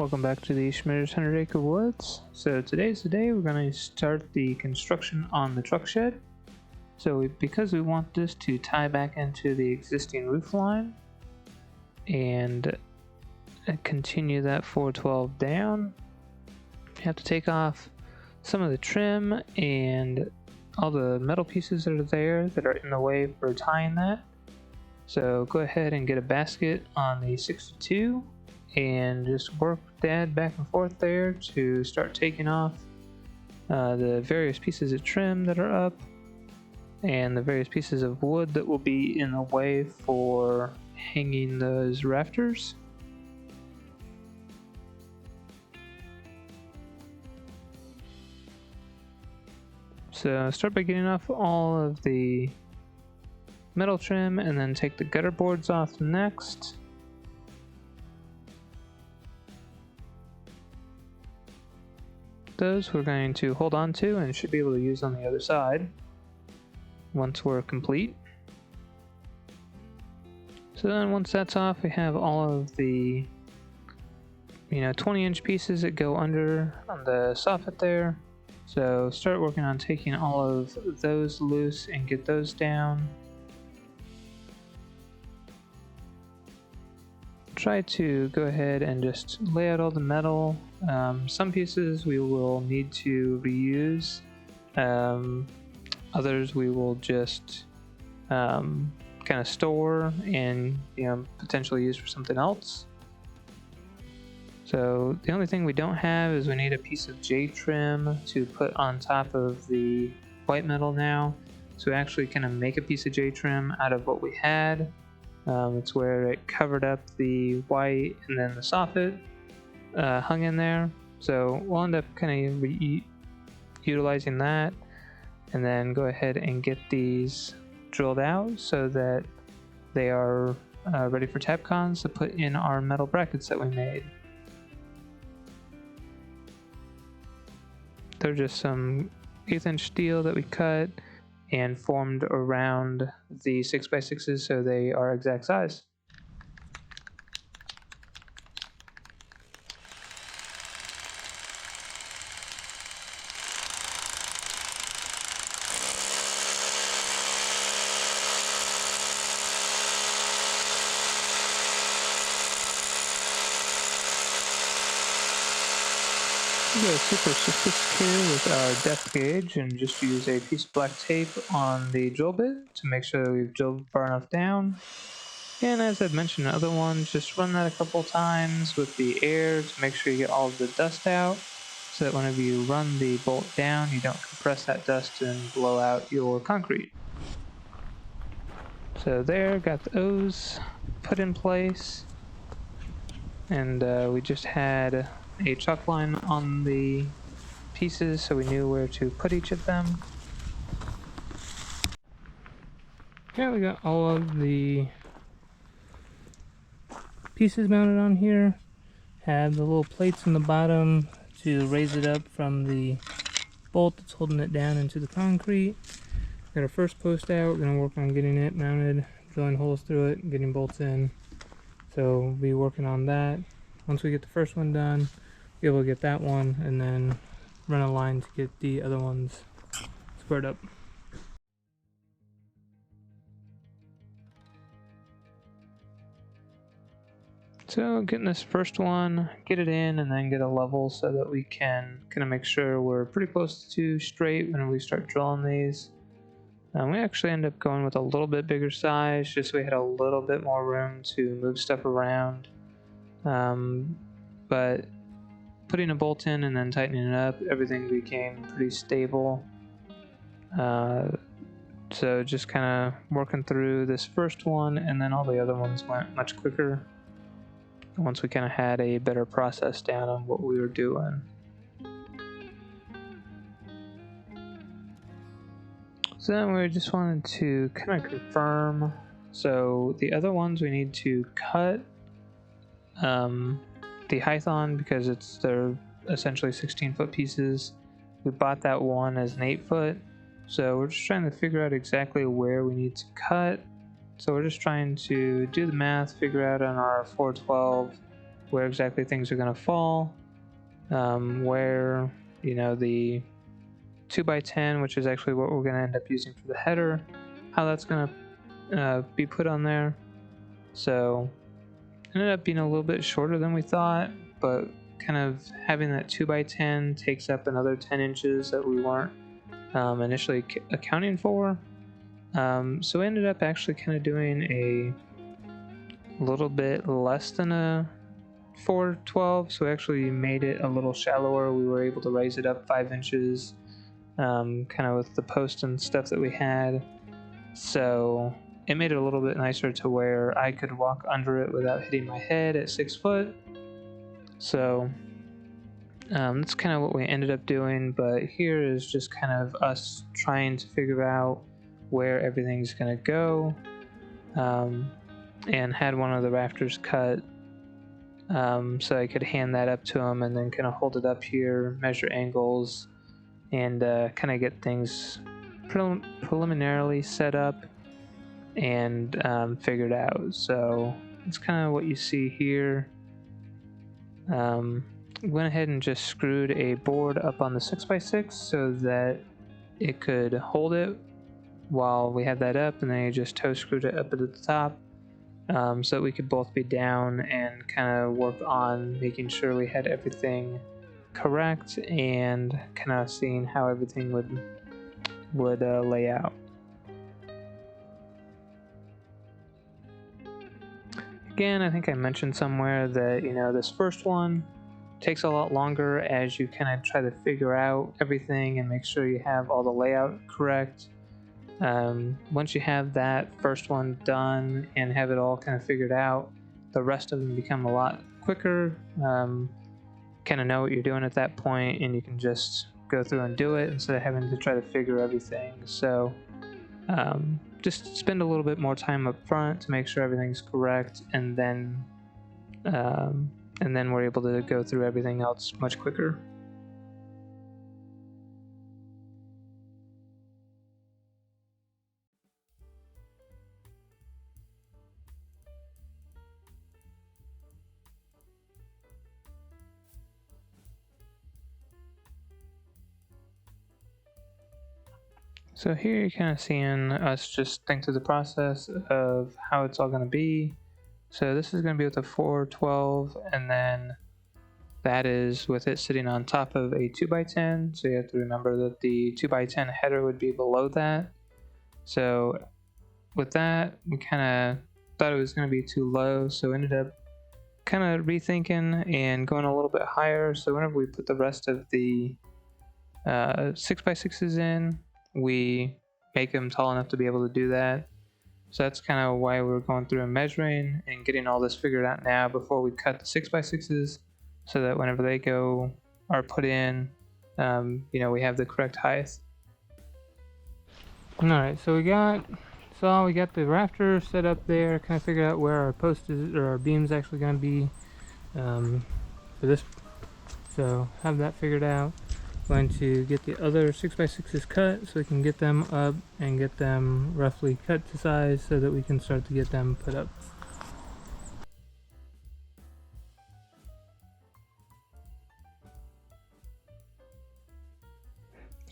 Welcome back to the Schmitter's 100 Acre Woods. So today's the day we're going to start the construction on the truck shed. So because we want this to tie back into the existing roof line and continue that 412 down, you have to take off some of the trim and all the metal pieces that are there that are in the way for tying that. So go ahead and get a basket on the 62 and just work that back and forth there to start taking off the various pieces of trim that are up and the various pieces of wood that will be in the way for hanging those rafters. So start by getting off all of the metal trim and then take the gutter boards off next. Those we're going to hold on to and should be able to use on the other side once we're complete. So then once that's off, we have all of the 20-inch pieces that go under on the soffit there. So start working on taking all of those loose and get those down. Try to go ahead and just lay out all the metal. Some pieces we will need to reuse. Others we will just kind of store and potentially use for something else. So the only thing we don't have is we need a piece of J trim to put on top of the white metal now. So we actually kind of make a piece of J trim out of what we had. It's where it covered up the white and then the soffit hung in there. So we'll end up kind of utilizing that and then go ahead and get these drilled out so that they are ready for Tapcons to put in our metal brackets that we made. They're just some 1/8-inch steel that we cut and formed around the 6x6s so they are exact size. We go super sophisticated with our depth gauge and just use a piece of black tape on the drill bit to make sure that we've drilled far enough down. And as I've mentioned in other ones, just run that a couple times with the air to make sure you get all of the dust out so that whenever you run the bolt down, you don't compress that dust and blow out your concrete. So there, got those put in place, and we just had a chalk line on the pieces so we knew where to put each of them. Yeah, we got all of the pieces mounted on here. Have the little plates in the bottom to raise it up from the bolt that's holding it down into the concrete. Got our first post out. We're going to work on getting it mounted, drilling holes through it, getting bolts in. So we'll be working on that. Once we get the first one done, be able to get that one and then run a line to get the other ones squared up. So getting this first one, get it in and then get a level so that we can kind of make sure we're pretty close to straight when we start drilling these. We actually end up going with a little bit bigger size just so we had a little bit more room to move stuff around. But putting a bolt in and then tightening it up, everything became pretty stable. So just kind of working through this first one, and then all the other ones went much quicker once we kind of had a better process down on what we were doing. So then we just wanted to kind of confirm. So the other ones we need to cut the height on because they're essentially 16-foot pieces. We bought that one as an 8-foot, so we're just trying to figure out exactly where we need to cut. So we're just trying to do the math, figure out on our 412 where exactly things are going to fall, where, you know, the 2x10, which is actually what we're going to end up using for the header, how that's going to be put on there. So it ended up being a little bit shorter than we thought, but kind of having that 2x10 takes up another 10 inches that we weren't initially accounting for. So we ended up actually kind of doing a little bit less than a 412, so we actually made it a little shallower. We were able to raise it up 5 inches, kind of with the post and stuff that we had. So it made it a little bit nicer to where I could walk under it without hitting my head at 6 foot. So that's kind of what we ended up doing, but here is just kind of us trying to figure out where everything's going to go, and had one of the rafters cut, so I could hand that up to him and then kind of hold it up here, measure angles, and kind of get things preliminarily set up and figured out. So it's kind of what you see here. Went ahead and just screwed a board up on the 6x6 so that it could hold it while we had that up, and then I just toe screwed it up at the top, so that we could both be down and kind of work on making sure we had everything correct and kind of seeing how everything would lay out. Again, I think I mentioned somewhere that, you know, this first one takes a lot longer as you kind of try to figure out everything and make sure you have all the layout correct. Once you have that first one done and have it all kind of figured out, the rest of them become a lot quicker. Kind of know what you're doing at that point, and you can just go through and do it instead of having to try to figure everything. So just spend a little bit more time up front to make sure everything's correct, and then we're able to go through everything else much quicker. So here you're kind of seeing us just think through the process of how it's all going to be. So this is going to be with a 412, and then that is with it sitting on top of a 2x10. So you have to remember that the 2x10 header would be below that. So with that, we kind of thought it was going to be too low, so ended up kind of rethinking and going a little bit higher. So whenever we put the rest of the 6x6s in, we make them tall enough to be able to do that. So that's kind of why we're going through and measuring and getting all this figured out now before we cut the 6x6s, so that whenever they are put in, you know, we have the correct height. Alright, so we got the rafter set up there, kind of figured out where our post is, or our beam's actually going to be for this. So have that figured out. Going to get the other 6x6s cut so we can get them up and get them roughly cut to size so that we can start to get them put up.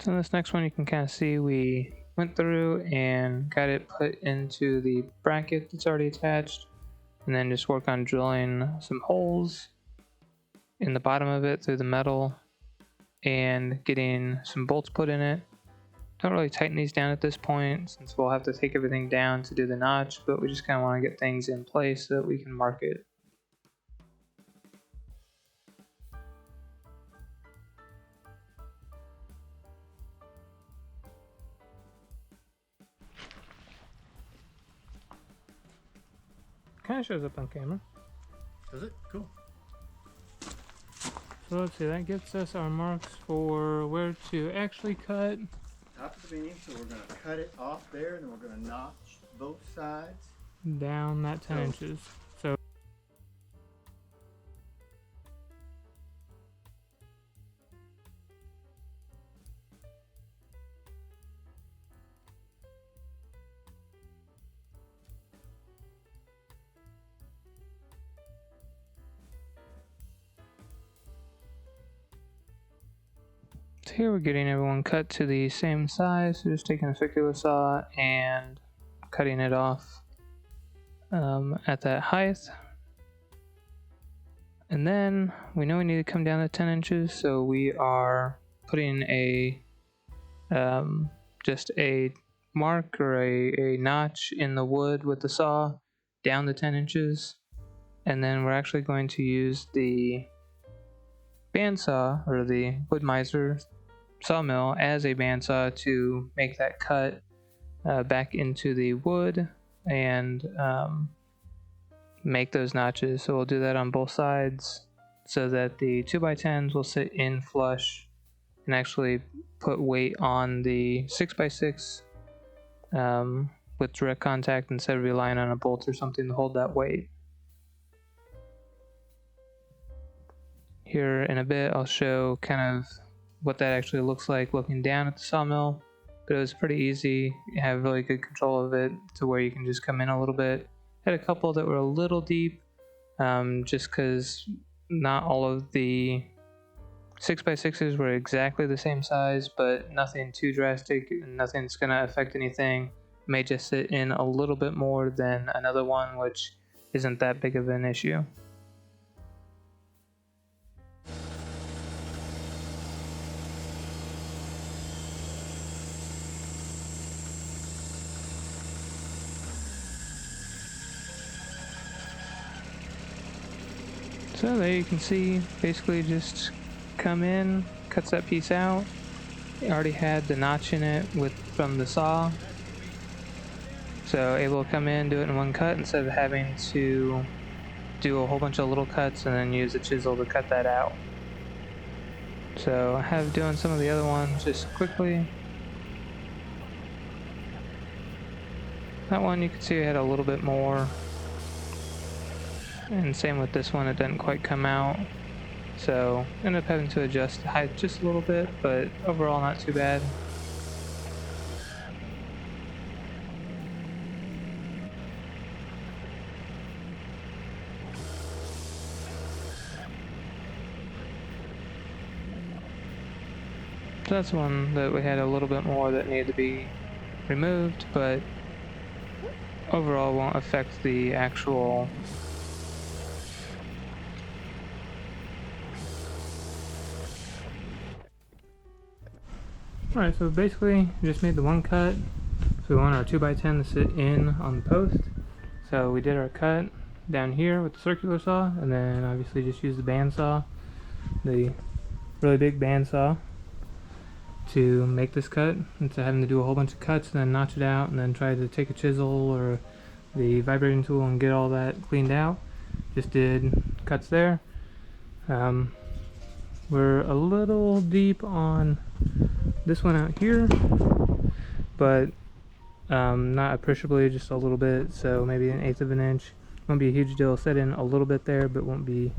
So in this next one, you can kind of see we went through and got it put into the bracket that's already attached, and then just work on drilling some holes in the bottom of it through the metal and getting some bolts put in it. Don't really tighten these down at this point since we'll have to take everything down to do the notch, but we just kind of want to get things in place so that we can mark it. Kind of shows up on camera. Does it? Cool. So let's see, that gets us our marks for where to actually cut. Top of the beam, so we're going to cut it off there, and then we're going to notch both sides. Down that 10 inches. So So here we're getting everyone cut to the same size, so just taking a circular saw and cutting it off at that height. And then we know we need to come down to 10 inches, so we are putting a just a mark or a notch in the wood with the saw down to 10 inches. And then we're actually going to use the bandsaw or the Woodmizer sawmill as a bandsaw to make that cut back into the wood and make those notches. So we'll do that on both sides so that the 2x10s will sit in flush and actually put weight on the 6x6 with direct contact instead of relying on a bolt or something to hold that weight. Here in a bit I'll show kind of what that actually looks like looking down at the sawmill, but it was pretty easy. You have really good control of it to where you can just come in a little bit. Had a couple that were a little deep just because not all of the 6x6s were exactly the same size, but nothing too drastic and nothing's going to affect anything. May just sit in a little bit more than another one, which isn't that big of an issue. So there you can see, basically just come in, cuts that piece out. It already had the notch in it from the saw. So able to come in, do it in one cut instead of having to do a whole bunch of little cuts and then use a chisel to cut that out. So I have doing some of the other ones just quickly. That one you can see had a little bit more. And same with this one, it didn't quite come out. So ended up having to adjust the height just a little bit, but overall not too bad. So that's one that we had a little bit more that needed to be removed, but overall won't affect the actual Alright, so basically just made the one cut. So we want our 2x10 to sit in on the post. So we did our cut down here with the circular saw, and then obviously just use the bandsaw, the really big bandsaw, to make this cut instead of having to do a whole bunch of cuts and then notch it out and then try to take a chisel or the vibrating tool and get all that cleaned out. Just did cuts there. We're a little deep on this one out here, but not appreciably, just a little bit, so maybe 1/8 of an inch. Won't be a huge deal. Set in a little bit there, but won't be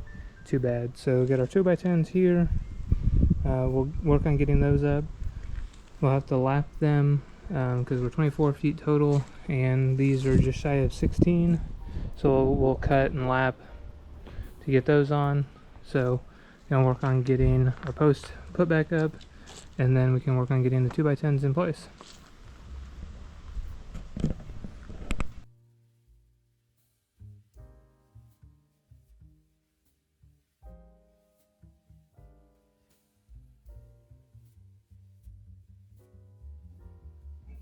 too bad. So we got our 2x10s here. We'll work on getting those up. We'll have to lap them because we're 24 feet total, and these are just shy of 16. So we'll cut and lap to get those on. So gonna work on getting our post put back up, and then we can work on getting the 2x10s in place.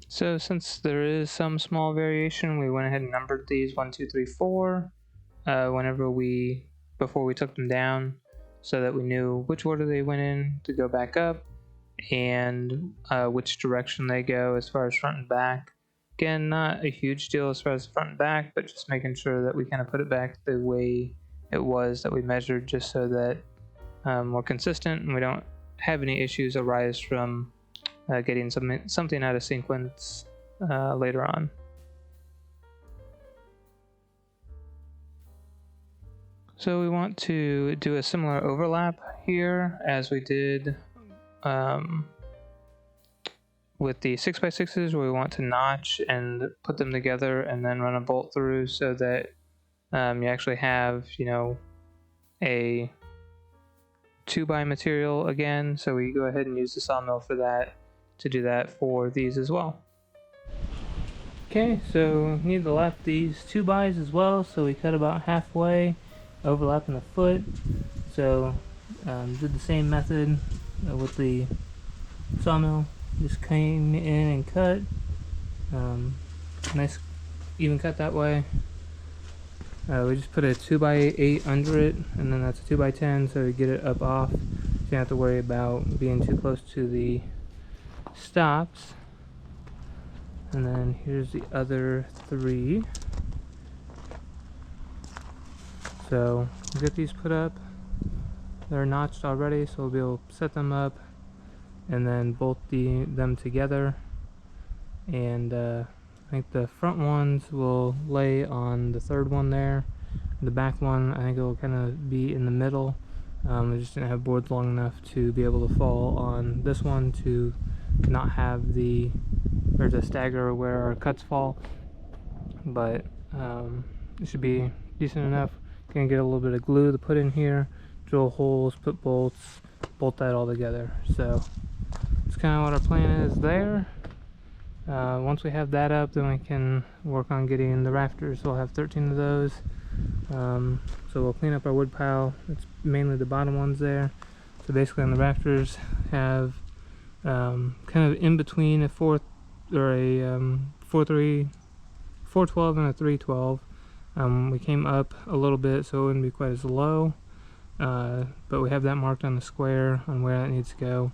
So since there is some small variation, we went ahead and numbered these 1, 2, 3, 4 before we took them down, so that we knew which order they went in to go back up and which direction they go as far as front and back. Again, not a huge deal as far as front and back, but just making sure that we kind of put it back the way it was that we measured, just so that we're consistent and we don't have any issues arise from getting something out of sequence later on. So we want to do a similar overlap here as we did with the 6x6s, where we want to notch and put them together and then run a bolt through, so that you actually have, a 2x material again, so we go ahead and use the sawmill for that, to do that for these as well. Okay, so need to lap these 2x's as well, so we cut about halfway, overlapping the foot. So did the same method with the sawmill, just came in and cut. Nice even cut that way. We just put a 2x8 under it, and then that's a 2x10, so we get it up off, so you don't have to worry about being too close to the stops. And then here's the other 3. So we'll get these put up. They're notched already, so we'll be able to set them up and then bolt them together. And I think the front ones will lay on the 3rd one there. The back one, I think it will kind of be in the middle. I just didn't have boards long enough to be able to fall on this one to not have the stagger where our cuts fall. But it should be decent enough. Gonna get a little bit of glue to put in here, drill holes, put bolts, bolt that all together. So that's kind of what our plan is there. Once we have that up, then we can work on getting the rafters. So we'll have 13 of those. So we'll clean up our wood pile. It's mainly the bottom ones there. So basically on the rafters have kind of in between a 4 or a 412 and a 312. We came up a little bit so it wouldn't be quite as low, but we have that marked on the square on where that needs to go.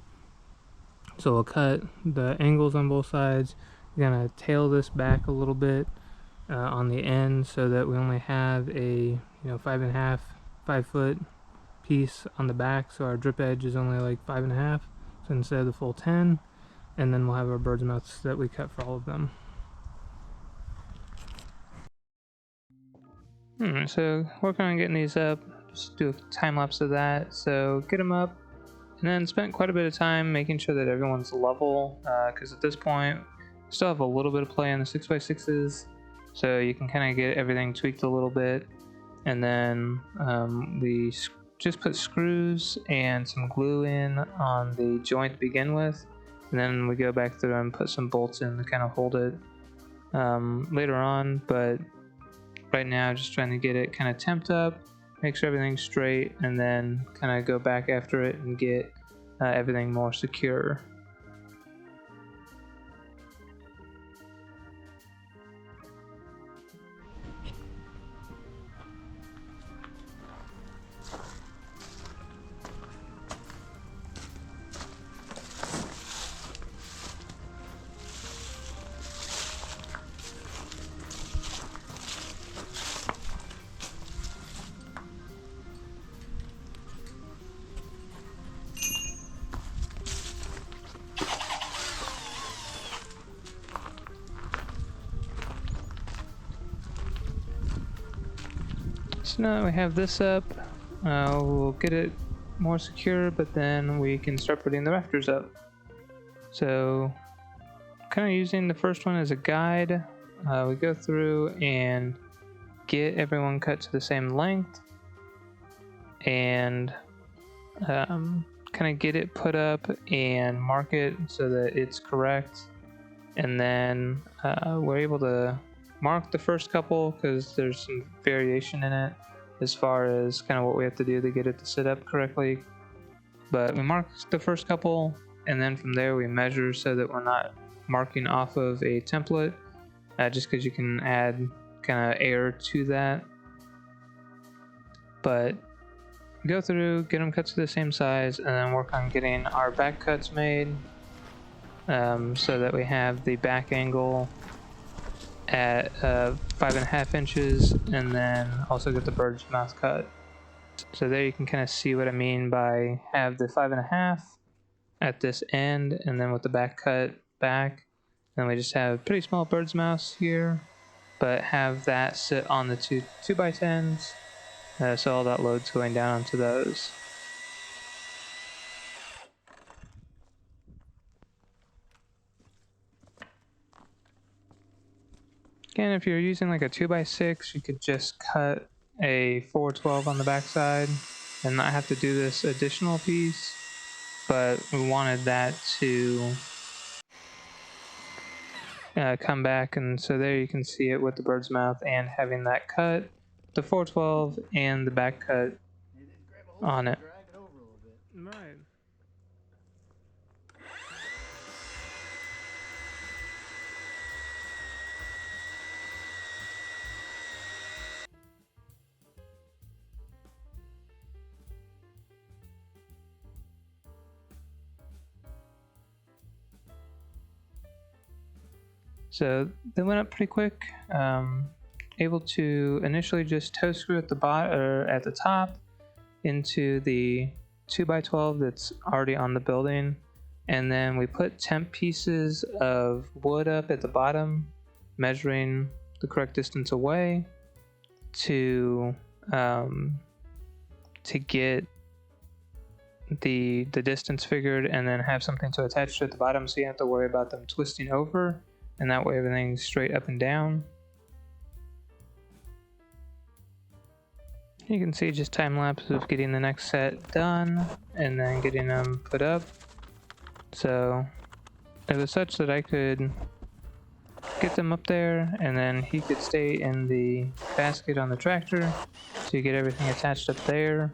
So we'll cut the angles on both sides. We're gonna tail this back a little bit on the end so that we only have a 5 foot piece on the back, so our drip edge is only like 5.5, so instead of the full 10. And then we'll have our bird's mouths that we cut for all of them. So working on getting these up, just do a time lapse of that. So get them up, and then spent quite a bit of time making sure that everyone's level, because at this point we still have a little bit of play on the 6x6s, so you can kind of get everything tweaked a little bit. And then we just put screws and some glue in on the joint to begin with, and then we go back through and put some bolts in to kind of hold it later on. But right now just trying to get it kind of temped up, make sure everything's straight, and then kind of go back after it and get everything more secure. So now that we have this up, we'll get it more secure, but then we can start putting the rafters up. So kind of using the first one as a guide, we go through and get everyone cut to the same length, and kind of get it put up and mark it so that it's correct. And then we're able to mark the first couple because there's some variation in it as far as kind of what we have to do to get it to sit up correctly. But we mark the first couple, and then from there we measure so that we're not marking off of a template, just because you can add kind of error to that. But go through, get them cut to the same size, and then work on getting our back cuts made, so that we have the back angle at 5.5 inches, and then also get the bird's mouth cut. So there you can kind of see what I mean by have the 5.5 at this end, and then with the back cut back, then we just have pretty small bird's mouth here, but have that sit on the 2x10s, so all that load's going down onto those. Again, if you're using like a 2x6, you could just cut a 412 on the backside and not have to do this additional piece, but we wanted that to come back, and so there you can see it with the bird's mouth and having that cut, the 412 and the back cut on it. Drag it over a little bit. Right. So they went up pretty quick. Able to initially just toe screw at the bottom or at the top into the 2x12 that's already on the building, and then we put temp pieces of wood up at the bottom, measuring the correct distance away to get the distance figured, and then have something to attach to at the bottom so you don't have to worry about them twisting over, and that way everything's straight up and down. You can see just time lapse of getting the next set done and then getting them put up. So it was such that I could get them up there, and then he could stay in the basket on the tractor, so you get everything attached up there.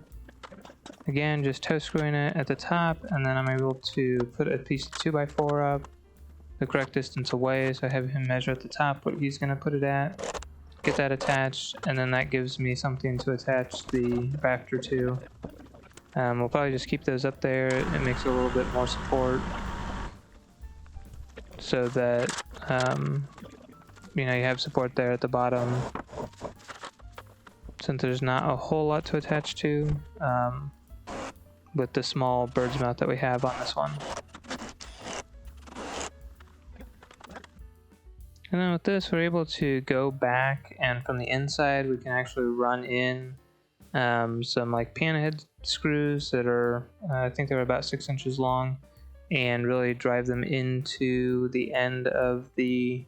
Again, just toe screwing it at the top, and then I'm able to put a piece of 2x4 up the correct distance away, so I have him measure at the top what he's going to put it at, get that attached, and then that gives me something to attach the rafter to. We'll probably just keep those up there. It makes a little bit more support so that you have support there at the bottom, since there's not a whole lot to attach to with the small bird's mouth that we have on this one. And then with this, we're able to go back, and from the inside we can actually run in some like piano head screws that are I think they're about 6 inches long, and really drive them into the end of the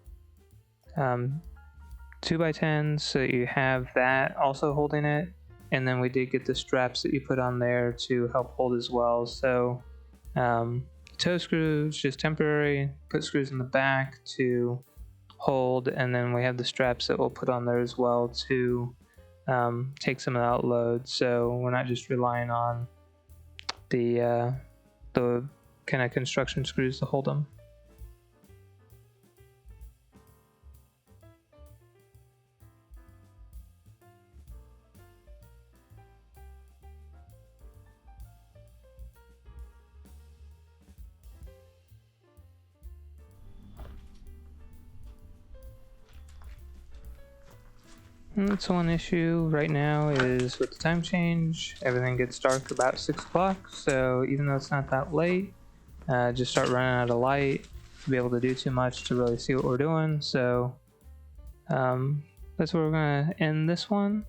2x10s, so you have that also holding it. And then we did get the straps that you put on there to help hold as well. So toe screws, just temporary, put screws in the back to hold, and then we have the straps that we'll put on there as well to take some of that load, so we're not just relying on the kind of construction screws to hold them. And that's one issue right now, is with the time change, everything gets dark about 6 o'clock, so even though it's not that late, just start running out of light to be able to do too much to really see what we're doing. So that's where we're going to end this one.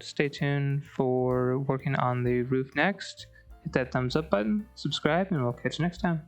Stay tuned for working on the roof next. Hit that thumbs up button, subscribe, and we'll catch you next time.